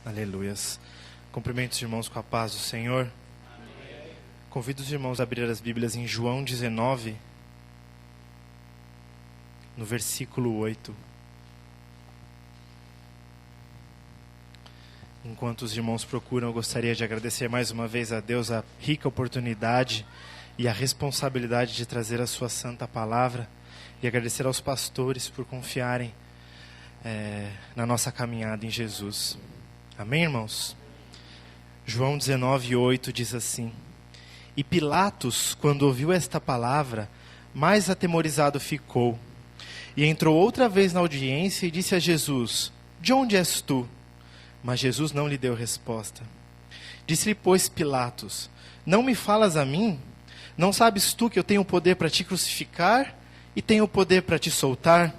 Aleluias. Cumprimento os irmãos com a paz do Senhor. Amém. Convido os irmãos a abrir as Bíblias em João 19, no versículo 8. Enquanto os irmãos procuram, eu gostaria de agradecer mais uma vez a Deus a rica oportunidade e a responsabilidade de trazer a sua santa palavra e agradecer aos pastores por confiarem na nossa caminhada em Jesus. Amém, irmãos? João 19, 8 diz assim: E Pilatos, quando ouviu esta palavra, mais atemorizado ficou, e entrou outra vez na audiência e disse a Jesus: De onde és tu? Mas Jesus não lhe deu resposta. Disse-lhe, pois, Pilatos: Não me falas a mim? Não sabes tu que eu tenho poder para te crucificar e tenho poder para te soltar?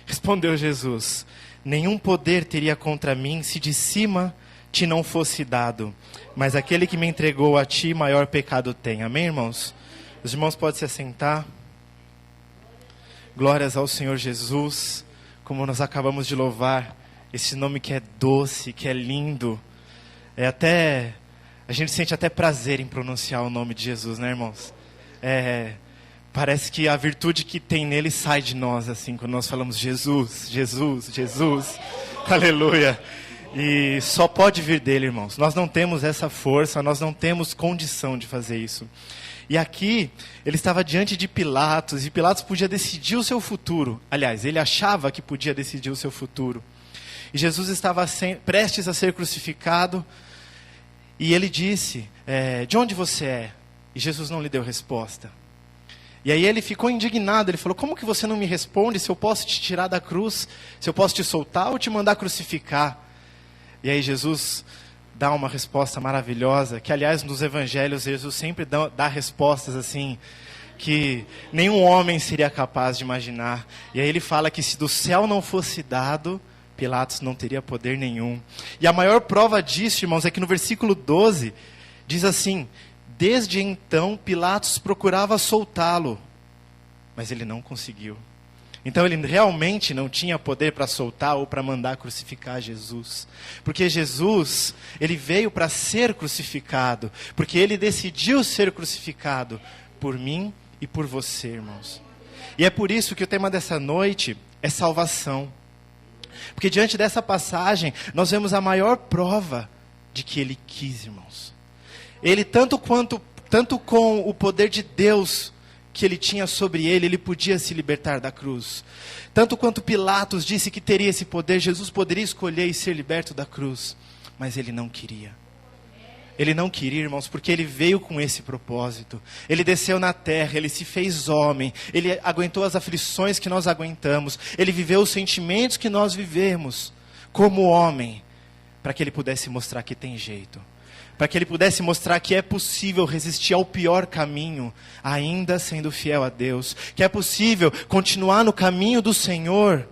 Respondeu Jesus: Nenhum poder teria contra mim se de cima te não fosse dado. Mas aquele que me entregou a ti, maior pecado tem. Amém, irmãos? Os irmãos podem se assentar. Glórias ao Senhor Jesus. Como nós acabamos de louvar, esse nome que é doce, que é lindo. A gente sente até prazer em pronunciar o nome de Jesus, né, irmãos? Parece que a virtude que tem nele sai de nós, assim, quando nós falamos Jesus, Jesus, Jesus, aleluia. E só pode vir dele, irmãos. Nós não temos essa força, nós não temos condição de fazer isso. E aqui, ele estava diante de Pilatos, e Pilatos podia decidir o seu futuro. Aliás, ele achava que podia decidir o seu futuro. E Jesus estava prestes a ser crucificado, e ele disse, de onde você é? E Jesus não lhe deu resposta. E aí ele ficou indignado, ele falou, como que você não me responde se eu posso te tirar da cruz, se eu posso te soltar ou te mandar crucificar? E aí Jesus dá uma resposta maravilhosa, que aliás nos evangelhos Jesus sempre dá respostas assim, que nenhum homem seria capaz de imaginar. E aí ele fala que se do céu não fosse dado, Pilatos não teria poder nenhum. E a maior prova disso, irmãos, é que no versículo 12, diz assim: Desde então, Pilatos procurava soltá-lo, mas ele não conseguiu. Então ele realmente não tinha poder para soltar ou para mandar crucificar Jesus. Porque Jesus, ele veio para ser crucificado, porque ele decidiu ser crucificado por mim e por você, irmãos. E é por isso que o tema dessa noite é salvação. Porque diante dessa passagem, nós vemos a maior prova de que ele quis, irmãos. Ele, tanto com o poder de Deus que ele tinha sobre ele podia se libertar da cruz. Tanto quanto Pilatos disse que teria esse poder, Jesus poderia escolher e ser liberto da cruz. Mas ele não queria. Ele não queria, irmãos, porque ele veio com esse propósito. Ele desceu na terra, ele se fez homem, ele aguentou as aflições que nós aguentamos, ele viveu os sentimentos que nós vivemos como homem, para que ele pudesse mostrar que tem jeito. Para que ele pudesse mostrar que é possível resistir ao pior caminho, ainda sendo fiel a Deus. Que é possível continuar no caminho do Senhor,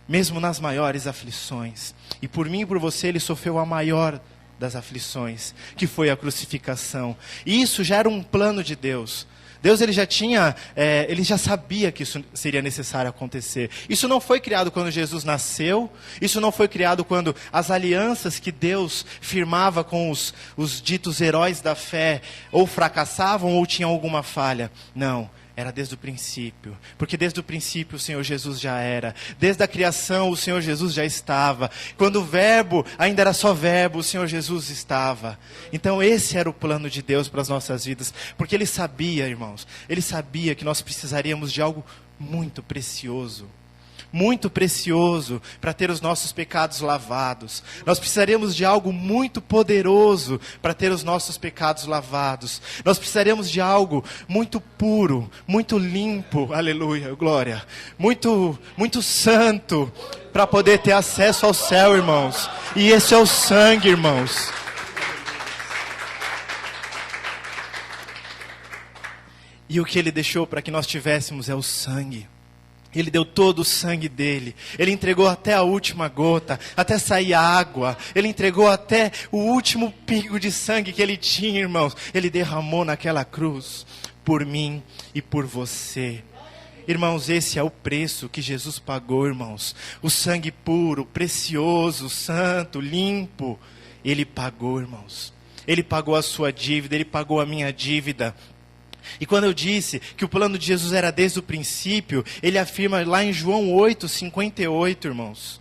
mesmo nas maiores aflições. E por mim e por você, ele sofreu a maior das aflições, que foi a crucificação. E isso já era um plano de Deus. Deus ele já sabia que isso seria necessário acontecer. Isso não foi criado quando Jesus nasceu. Isso não foi criado quando as alianças que Deus firmava com os ditos heróis da fé ou fracassavam ou tinham alguma falha. Não, era desde o princípio. Porque desde o princípio o Senhor Jesus já era. Desde a criação o Senhor Jesus já estava. Quando o verbo ainda era só verbo, o Senhor Jesus estava. Então esse era o plano de Deus para as nossas vidas. Porque Ele sabia, irmãos, Ele sabia que nós precisaríamos de algo muito precioso. Muito precioso para ter os nossos pecados lavados. Nós precisaríamos de algo muito poderoso para ter os nossos pecados lavados. Nós precisaríamos de algo muito puro, muito limpo, aleluia, glória, muito, muito santo, para poder ter acesso ao céu, irmãos. E esse é o sangue, irmãos. E o que Ele deixou para que nós tivéssemos é o sangue. Ele deu todo o sangue dele. Ele entregou até a última gota, até sair a água. Ele entregou até o último pingo de sangue que ele tinha, irmãos. Ele derramou naquela cruz por mim e por você. Irmãos, esse é o preço que Jesus pagou, irmãos. O sangue puro, precioso, santo, limpo. Ele pagou, irmãos. Ele pagou a sua dívida, Ele pagou a minha dívida. E quando eu disse que o plano de Jesus era desde o princípio, Ele afirma lá em João 8:58, irmãos.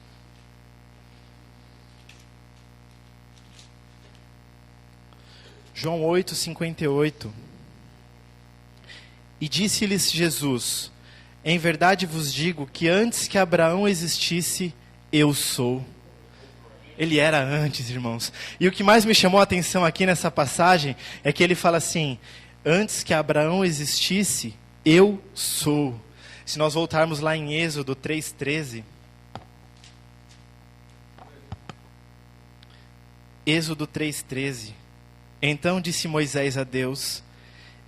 João 8:58. E disse-lhes Jesus: em verdade vos digo que antes que Abraão existisse, eu sou. Ele era antes, irmãos. E o que mais me chamou a atenção aqui nessa passagem é que ele fala assim: antes que Abraão existisse, eu sou. Se nós voltarmos lá em Êxodo 3:13. Êxodo 3:13. Então disse Moisés a Deus: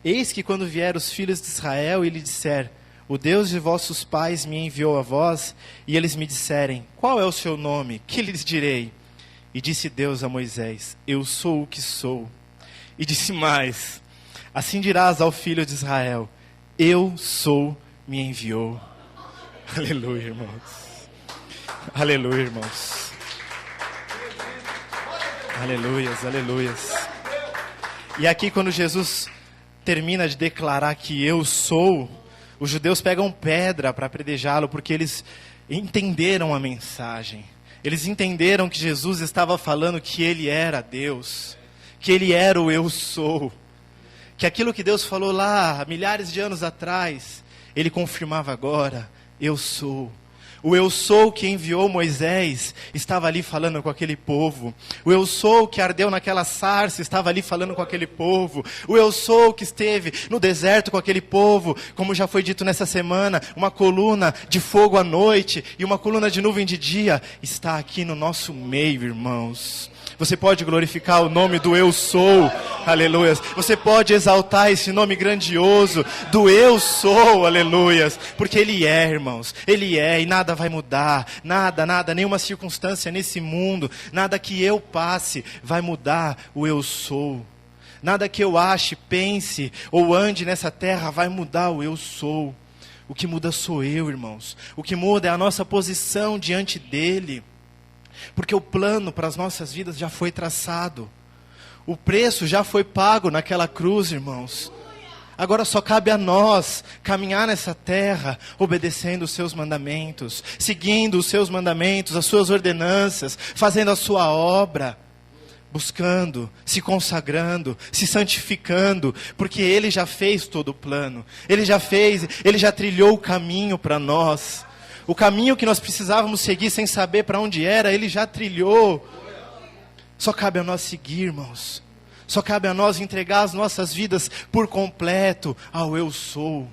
eis que quando vier os filhos de Israel e lhe disser: o Deus de vossos pais me enviou a vós, e eles me disserem: qual é o seu nome? Que lhes direi? E disse Deus a Moisés: eu sou o que sou. E disse mais: assim dirás ao filho de Israel: eu sou, me enviou. Aleluia, irmãos. Aleluia, irmãos. Aleluias, aleluias. E aqui quando Jesus termina de declarar que eu sou, os judeus pegam pedra para apedrejá-lo, porque eles entenderam a mensagem. Eles entenderam que Jesus estava falando que Ele era Deus, que Ele era o eu sou. Que aquilo que Deus falou lá, milhares de anos atrás, Ele confirmava agora: eu sou. O eu sou que enviou Moisés estava ali falando com aquele povo. O eu sou que ardeu naquela sarça estava ali falando com aquele povo. O eu sou que esteve no deserto com aquele povo, como já foi dito nessa semana, uma coluna de fogo à noite e uma coluna de nuvem de dia, está aqui no nosso meio, irmãos. Você pode glorificar o nome do eu sou, aleluias. Você pode exaltar esse nome grandioso do eu sou, aleluias. Porque Ele é, irmãos, Ele é, e nada vai mudar, nada, nenhuma circunstância nesse mundo, nada que eu passe vai mudar o eu sou. Nada que eu ache, pense ou ande nessa terra vai mudar o eu sou. O que muda sou eu, irmãos. O que muda é a nossa posição diante dEle. Porque o plano para as nossas vidas já foi traçado. O preço já foi pago naquela cruz, irmãos. Agora só cabe a nós caminhar nessa terra, obedecendo os seus mandamentos, seguindo os seus mandamentos, as suas ordenanças, fazendo a sua obra, buscando, se consagrando, se santificando, porque Ele já fez todo o plano. Ele já trilhou o caminho para nós. O caminho que nós precisávamos seguir sem saber para onde era, Ele já trilhou. Só cabe a nós seguir, irmãos. Só cabe a nós entregar as nossas vidas por completo ao eu sou.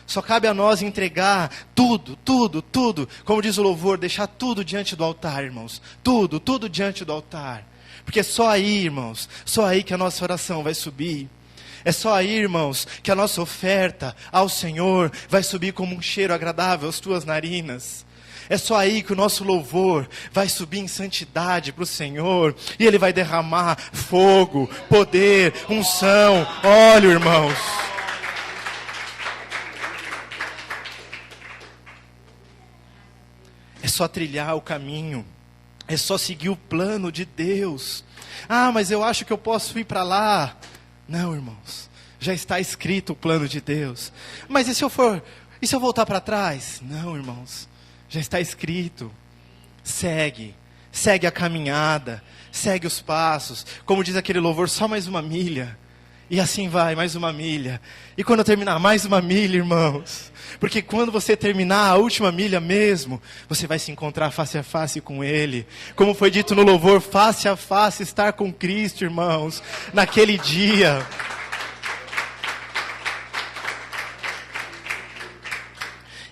Só cabe a nós entregar tudo. Como diz o louvor, deixar tudo diante do altar, irmãos. Tudo diante do altar. Porque é só aí, irmãos, só aí que a nossa oração vai subir. É só aí, irmãos, que a nossa oferta ao Senhor vai subir como um cheiro agradável às tuas narinas. É só aí que o nosso louvor vai subir em santidade para o Senhor. E Ele vai derramar fogo, poder, unção, óleo, irmãos. É só trilhar o caminho. É só seguir o plano de Deus. Ah, mas eu acho que eu posso ir para lá. Não, irmãos, já está escrito o plano de Deus. Mas e se eu voltar para trás? Não, irmãos, já está escrito. Segue a caminhada, segue os passos. Como diz aquele louvor, só mais uma milha. E assim vai, mais uma milha. E quando eu terminar, mais uma milha, irmãos. Porque quando você terminar a última milha mesmo, você vai se encontrar face a face com Ele. Como foi dito no louvor, face a face estar com Cristo, irmãos. Naquele dia.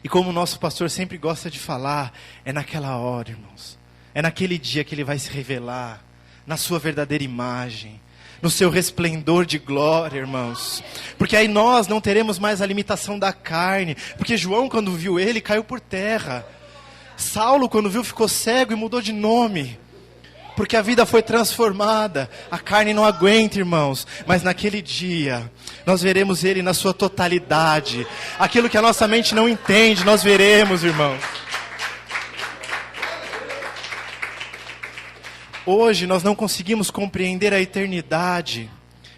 E como o nosso pastor sempre gosta de falar, é naquela hora, irmãos. É naquele dia que Ele vai se revelar na sua verdadeira imagem. No seu resplendor de glória, irmãos. Porque aí nós não teremos mais a limitação da carne. Porque João, quando viu Ele, caiu por terra. Saulo, quando viu, ficou cego e mudou de nome. Porque a vida foi transformada. A carne não aguenta, irmãos. Mas naquele dia, nós veremos Ele na sua totalidade. Aquilo que a nossa mente não entende, nós veremos, irmãos. Hoje nós não conseguimos compreender a eternidade,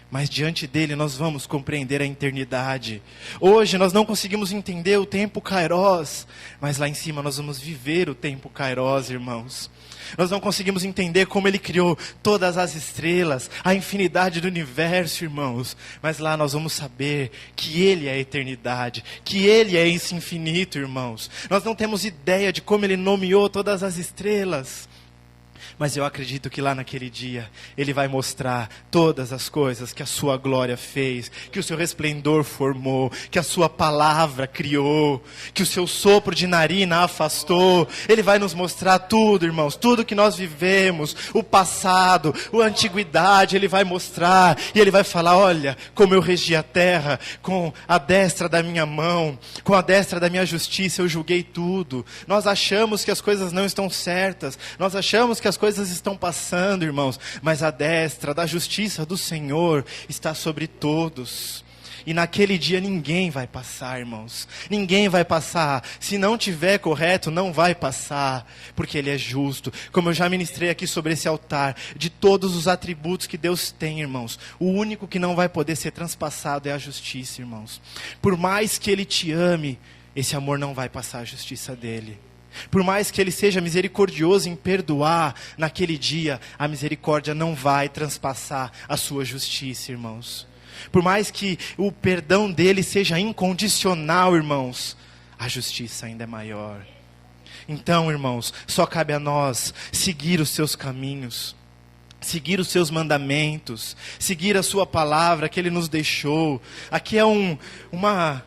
mas diante dele nós vamos compreender a eternidade. Hoje nós não conseguimos entender o tempo Kairos, mas lá em cima nós vamos viver o tempo Kairos, irmãos. Nós não conseguimos entender como Ele criou todas as estrelas, a infinidade do universo, irmãos. Mas lá nós vamos saber que Ele é a eternidade, que Ele é esse infinito, irmãos. Nós não temos ideia de como Ele nomeou todas as estrelas. Mas eu acredito que lá naquele dia, Ele vai mostrar todas as coisas que a sua glória fez, que o seu resplendor formou, que a sua palavra criou, que o seu sopro de narina afastou. Ele vai nos mostrar tudo, irmãos, tudo que nós vivemos, o passado, a antiguidade, Ele vai mostrar. E Ele vai falar, olha, como eu regi a terra, com a destra da minha mão, com a destra da minha justiça eu julguei tudo. Nós achamos que as coisas não estão certas, nós achamos que as coisas estão passando, irmãos, mas a destra da justiça do Senhor está sobre todos. E naquele dia ninguém vai passar, irmãos. Ninguém vai passar. Se não tiver correto, não vai passar. Porque Ele é justo. Como eu já ministrei aqui sobre esse altar, de todos os atributos que Deus tem, irmãos, o único que não vai poder ser transpassado é a justiça, irmãos. Por mais que Ele te ame, esse amor não vai passar a justiça dEle. Por mais que Ele seja misericordioso em perdoar, naquele dia a misericórdia não vai transpassar a sua justiça, irmãos. Por mais que o perdão dEle seja incondicional, irmãos, a justiça ainda é maior. Então, irmãos, só cabe a nós seguir os seus caminhos, seguir os seus mandamentos, seguir a sua palavra que Ele nos deixou. Aqui é uma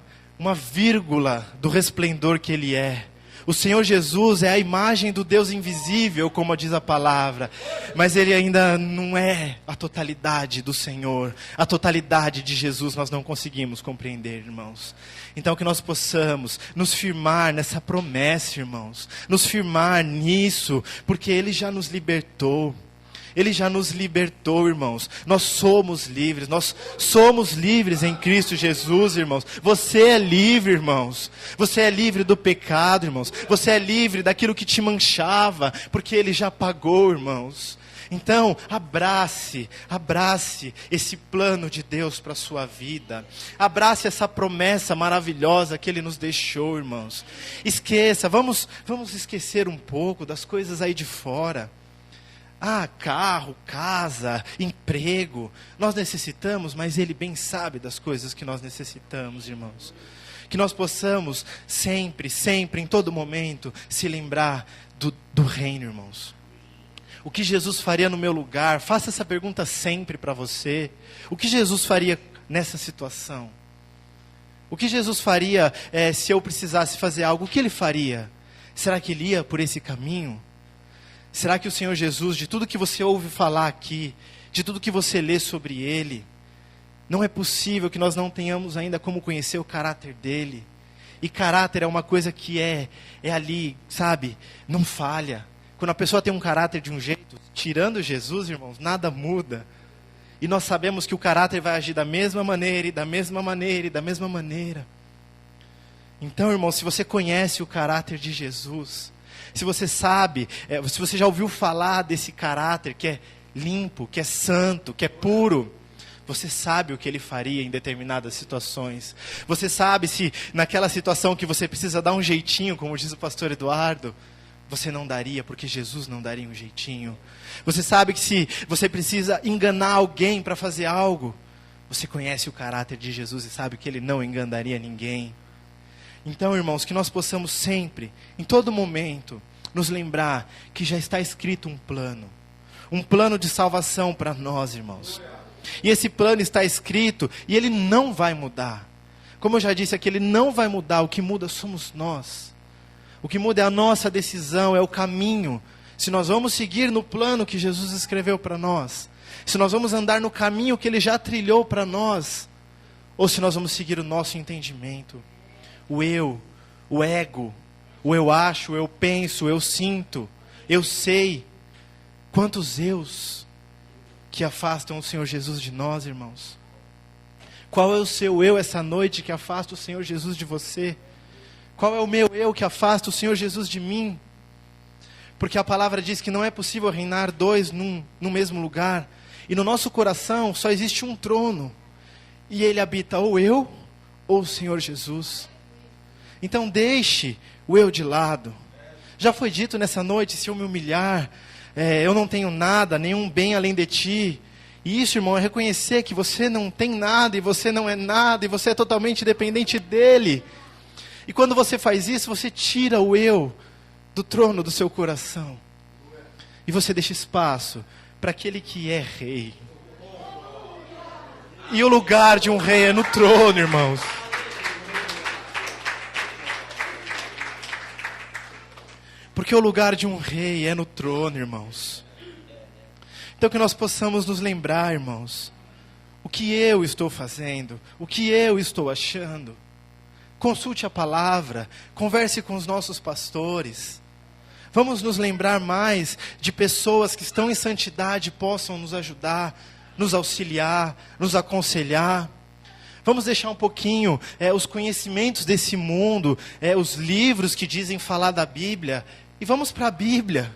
vírgula do resplendor que Ele é. O Senhor Jesus é a imagem do Deus invisível, como diz a palavra. Mas Ele ainda não é a totalidade do Senhor. A totalidade de Jesus nós não conseguimos compreender, irmãos. Então que nós possamos nos firmar nessa promessa, irmãos. Nos firmar nisso, porque Ele já nos libertou. Ele já nos libertou, irmãos. Nós somos livres em Cristo Jesus, irmãos. Você é livre, irmãos. Você é livre do pecado, irmãos. Você é livre daquilo que te manchava, porque Ele já pagou, irmãos. Então, abrace esse plano de Deus para a sua vida. Abrace essa promessa maravilhosa que Ele nos deixou, irmãos. Esqueça, vamos esquecer um pouco das coisas aí de fora. Carro, casa, emprego, nós necessitamos, mas Ele bem sabe das coisas que nós necessitamos, irmãos. Que nós possamos sempre, em todo momento, se lembrar do reino, irmãos. O que Jesus faria no meu lugar? Faça essa pergunta sempre para você. O que Jesus faria nessa situação? O que Jesus faria se eu precisasse fazer algo? O que Ele faria? Será que Ele ia por esse caminho? Será que o Senhor Jesus, de tudo que você ouve falar aqui, de tudo que você lê sobre Ele, não é possível que nós não tenhamos ainda como conhecer o caráter dEle? E caráter é uma coisa que é ali, sabe, não falha. Quando a pessoa tem um caráter de um jeito, tirando Jesus, irmãos, nada muda. E nós sabemos que o caráter vai agir da mesma maneira, e da mesma maneira, e da mesma maneira. Então, irmãos, se você conhece o caráter de Jesus, se você sabe, se você já ouviu falar desse caráter que é limpo, que é santo, que é puro, você sabe o que Ele faria em determinadas situações. Você sabe se naquela situação que você precisa dar um jeitinho, como diz o pastor Eduardo, você não daria, porque Jesus não daria um jeitinho. Você sabe que se você precisa enganar alguém para fazer algo, você conhece o caráter de Jesus e sabe que Ele não enganaria ninguém. Então, irmãos, que nós possamos sempre, em todo momento, nos lembrar que já está escrito um plano de salvação para nós, irmãos. E esse plano está escrito e ele não vai mudar. Como eu já disse aqui, ele não vai mudar, o que muda somos nós. O que muda é a nossa decisão, é o caminho. Se nós vamos seguir no plano que Jesus escreveu para nós, se nós vamos andar no caminho que Ele já trilhou para nós, ou se nós vamos seguir o nosso entendimento. O eu, o ego, o eu acho, o eu penso, o eu sinto, eu sei. Quantos eus que afastam o Senhor Jesus de nós, irmãos? Qual é o seu eu essa noite que afasta o Senhor Jesus de você? Qual é o meu eu que afasta o Senhor Jesus de mim? Porque a palavra diz que não é possível reinar dois no mesmo lugar. E no nosso coração só existe um trono. E ele habita ou eu ou o Senhor Jesus. Então deixe o eu de lado. Já foi dito nessa noite, se eu me humilhar, eu não tenho nada, nenhum bem além de ti. E isso, irmão, é reconhecer que você não tem nada, e você não é nada, e você é totalmente dependente dele. E quando você faz isso, você tira o eu do trono do seu coração. E você deixa espaço para aquele que é rei. E o lugar de um rei é no trono, irmãos. Porque o lugar de um rei é no trono, irmãos. Então que nós possamos nos lembrar, irmãos, o que eu estou fazendo, o que eu estou achando. Consulte a palavra, converse com os nossos pastores. Vamos nos lembrar mais de pessoas que estão em santidade e possam nos ajudar, nos auxiliar, nos aconselhar. Vamos deixar um pouquinho os conhecimentos desse mundo, os livros que dizem falar da Bíblia, e vamos para a Bíblia.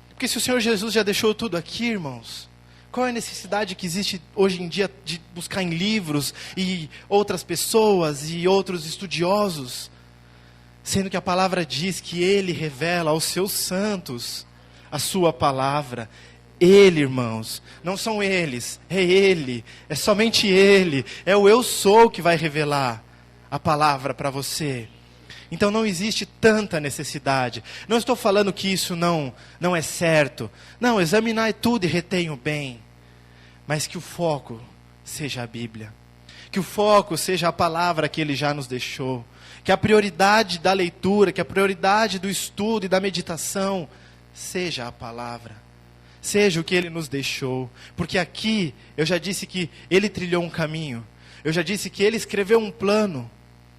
Porque se o Senhor Jesus já deixou tudo aqui, irmãos, qual é a necessidade que existe hoje em dia de buscar em livros e outras pessoas e outros estudiosos? Sendo que a palavra diz que Ele revela aos seus santos a sua palavra. Ele, irmãos, não são eles, é Ele, é somente Ele, é o eu sou que vai revelar a palavra para você. Então não existe tanta necessidade. Não estou falando que isso não é certo. Não, examinar tudo e retenha o bem. Mas que o foco seja a Bíblia. Que o foco seja a palavra que Ele já nos deixou. Que a prioridade da leitura, que a prioridade do estudo e da meditação seja a palavra. Seja o que Ele nos deixou. Porque aqui eu já disse que Ele trilhou um caminho. Eu já disse que Ele escreveu um plano.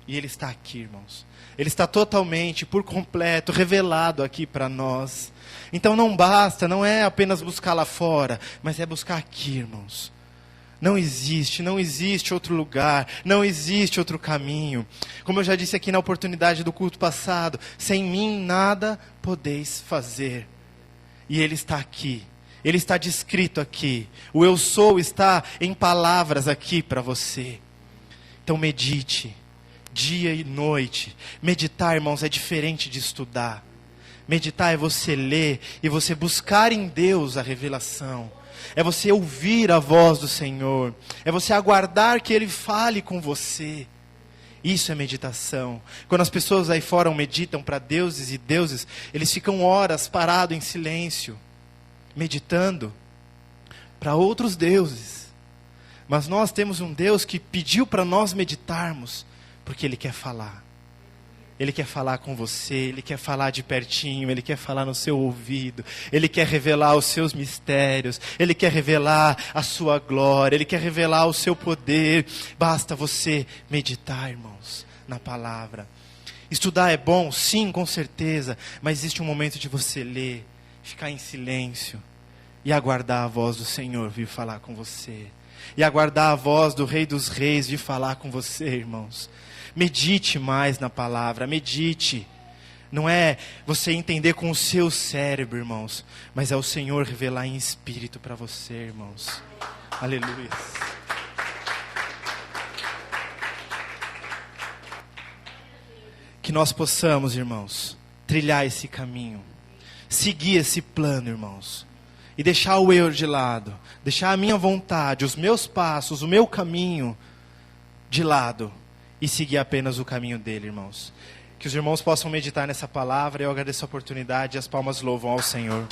E Ele está aqui, irmãos. Ele está totalmente, por completo, revelado aqui para nós. Então não basta, não é apenas buscar lá fora, mas é buscar aqui, irmãos. Não existe outro lugar, não existe outro caminho. Como eu já disse aqui na oportunidade do culto passado, sem mim nada podeis fazer. E Ele está aqui, Ele está descrito aqui. O eu sou está em palavras aqui para você. Então medite. Dia e noite. Meditar, irmãos, é diferente de estudar. Meditar é você ler e você buscar em Deus a revelação. É você ouvir a voz do Senhor. É você aguardar que Ele fale com você. Isso é meditação. Quando as pessoas aí fora meditam para deuses e deuses, eles ficam horas parados em silêncio, meditando para outros deuses. Mas nós temos um Deus que pediu para nós meditarmos. Porque Ele quer falar. Ele quer falar com você, Ele quer falar de pertinho, Ele quer falar no seu ouvido, Ele quer revelar os seus mistérios, Ele quer revelar a sua glória, Ele quer revelar o seu poder. Basta você meditar, irmãos, na palavra. Estudar é bom? Sim, com certeza, mas existe um momento de você ler, ficar em silêncio e aguardar a voz do Senhor vir falar com você. E aguardar a voz do Rei dos Reis vir falar com você, irmãos. Medite mais na palavra, medite. Não é você entender com o seu cérebro, irmãos, mas é o Senhor revelar em espírito para você, irmãos. Aleluia. Que nós possamos, irmãos, trilhar esse caminho, seguir esse plano, irmãos, e deixar o eu de lado, deixar a minha vontade, os meus passos, o meu caminho de lado, e seguir apenas o caminho dele, irmãos. Que os irmãos possam meditar nessa palavra. Eu agradeço a oportunidade e as palmas louvam ao Senhor.